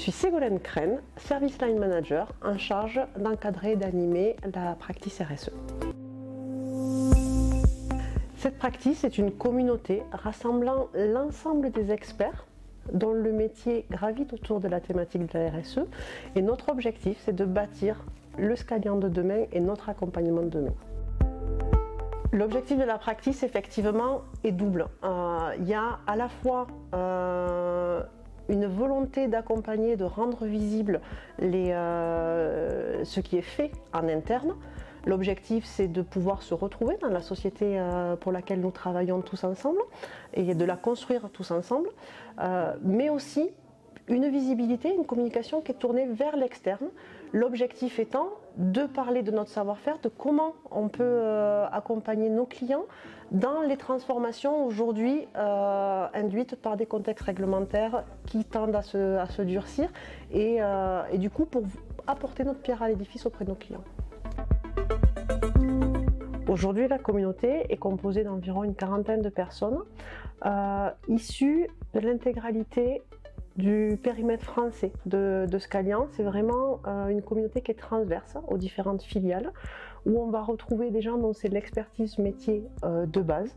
suis Ségolène Crène, Service Line Manager en charge d'encadrer et d'animer la practice RSE. Cette practice est une communauté rassemblant l'ensemble des experts dont le métier gravite autour de la thématique de la RSE. Et notre objectif, c'est de bâtir le Scalian de demain et notre accompagnement de demain. L'objectif de la practice, effectivement, est double. Il y a à la fois une volonté d'accompagner, de rendre visible ce qui est fait en interne. L'objectif, c'est de pouvoir se retrouver dans la société pour laquelle nous travaillons tous ensemble et de la construire tous ensemble, mais aussi une visibilité, une communication qui est tournée vers l'externe. L'objectif étant de parler de notre savoir-faire, de comment on peut accompagner nos clients dans les transformations aujourd'hui induites par des contextes réglementaires qui tendent à se durcir et du coup pour apporter notre pierre à l'édifice auprès de nos clients. Aujourd'hui, la communauté est composée d'environ une quarantaine de personnes issues de l'intégralité du périmètre français de Scalian. C'est vraiment une communauté qui est transverse aux différentes filiales, où on va retrouver des gens dont c'est l'expertise métier de base,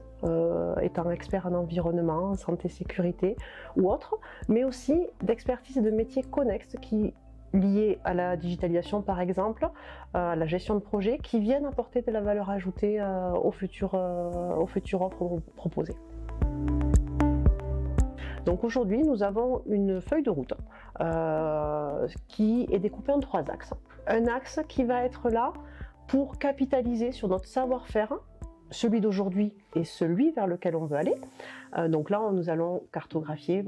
étant expert en environnement, en santé, sécurité ou autre, mais aussi d'expertise de métiers connexes qui liés à la digitalisation par exemple, à la gestion de projets, qui viennent apporter de la valeur ajoutée aux futures offres proposées. Donc aujourd'hui, nous avons une feuille de route qui est découpée en 3 axes. Un axe qui va être là pour capitaliser sur notre savoir-faire, celui d'aujourd'hui et celui vers lequel on veut aller. Donc là, nous allons cartographier,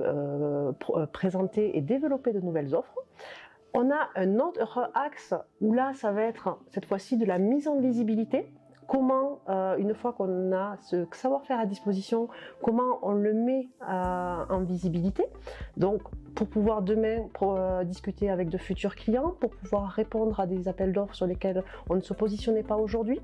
présenter et développer de nouvelles offres. On a un autre axe où là, ça va être cette fois-ci de la mise en visibilité. Comment, une fois qu'on a ce savoir-faire à disposition, comment on le met en visibilité. Donc, pour pouvoir demain discuter avec de futurs clients, pour pouvoir répondre à des appels d'offres sur lesquels on ne se positionnait pas aujourd'hui.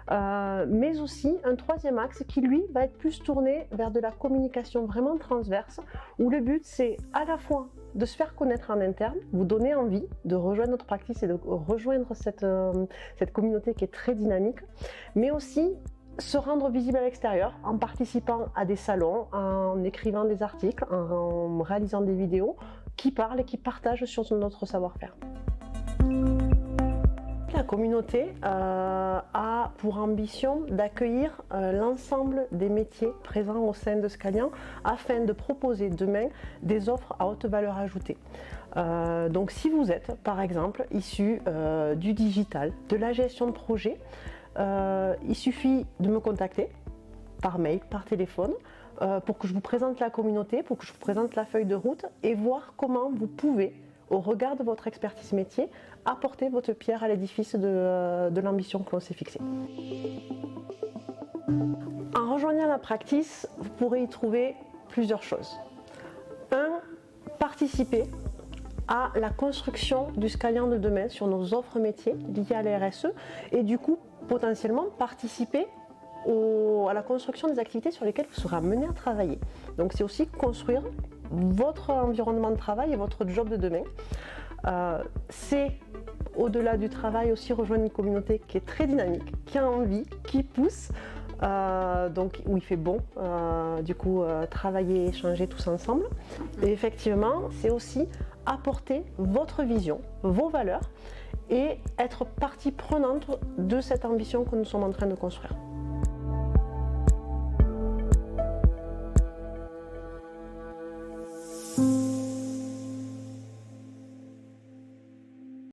Mais aussi un 3e axe qui, lui, va être plus tourné vers de la communication vraiment transverse, où le but, c'est à la fois de se faire connaître en interne, vous donner envie de rejoindre notre practice et de rejoindre cette communauté qui est très dynamique, mais aussi se rendre visible à l'extérieur en participant à des salons, en écrivant des articles, en réalisant des vidéos qui parlent et qui partagent sur notre savoir-faire. La communauté a pour ambition d'accueillir l'ensemble des métiers présents au sein de Scalian afin de proposer demain des offres à haute valeur ajoutée. Donc si vous êtes par exemple issu du digital, de la gestion de projet, il suffit de me contacter par mail, par téléphone, pour que je vous présente la communauté, pour que je vous présente la feuille de route et voir comment vous pouvez, au regard de votre expertise métier, apporter votre pierre à l'édifice de l'ambition que l'on s'est fixée. En rejoignant la practice, vous pourrez y trouver plusieurs choses. 1. Participer à la construction du Scalian de demain sur nos offres métiers liées à la RSE et du coup, potentiellement, participer à la construction des activités sur lesquelles vous serez amené à travailler. Donc c'est aussi construire votre environnement de travail et votre job de demain. C'est au-delà du travail aussi rejoindre une communauté qui est très dynamique, qui a envie, qui pousse, donc où il fait bon du coup travailler et échanger tous ensemble. Et effectivement, c'est aussi apporter votre vision, vos valeurs et être partie prenante de cette ambition que nous sommes en train de construire.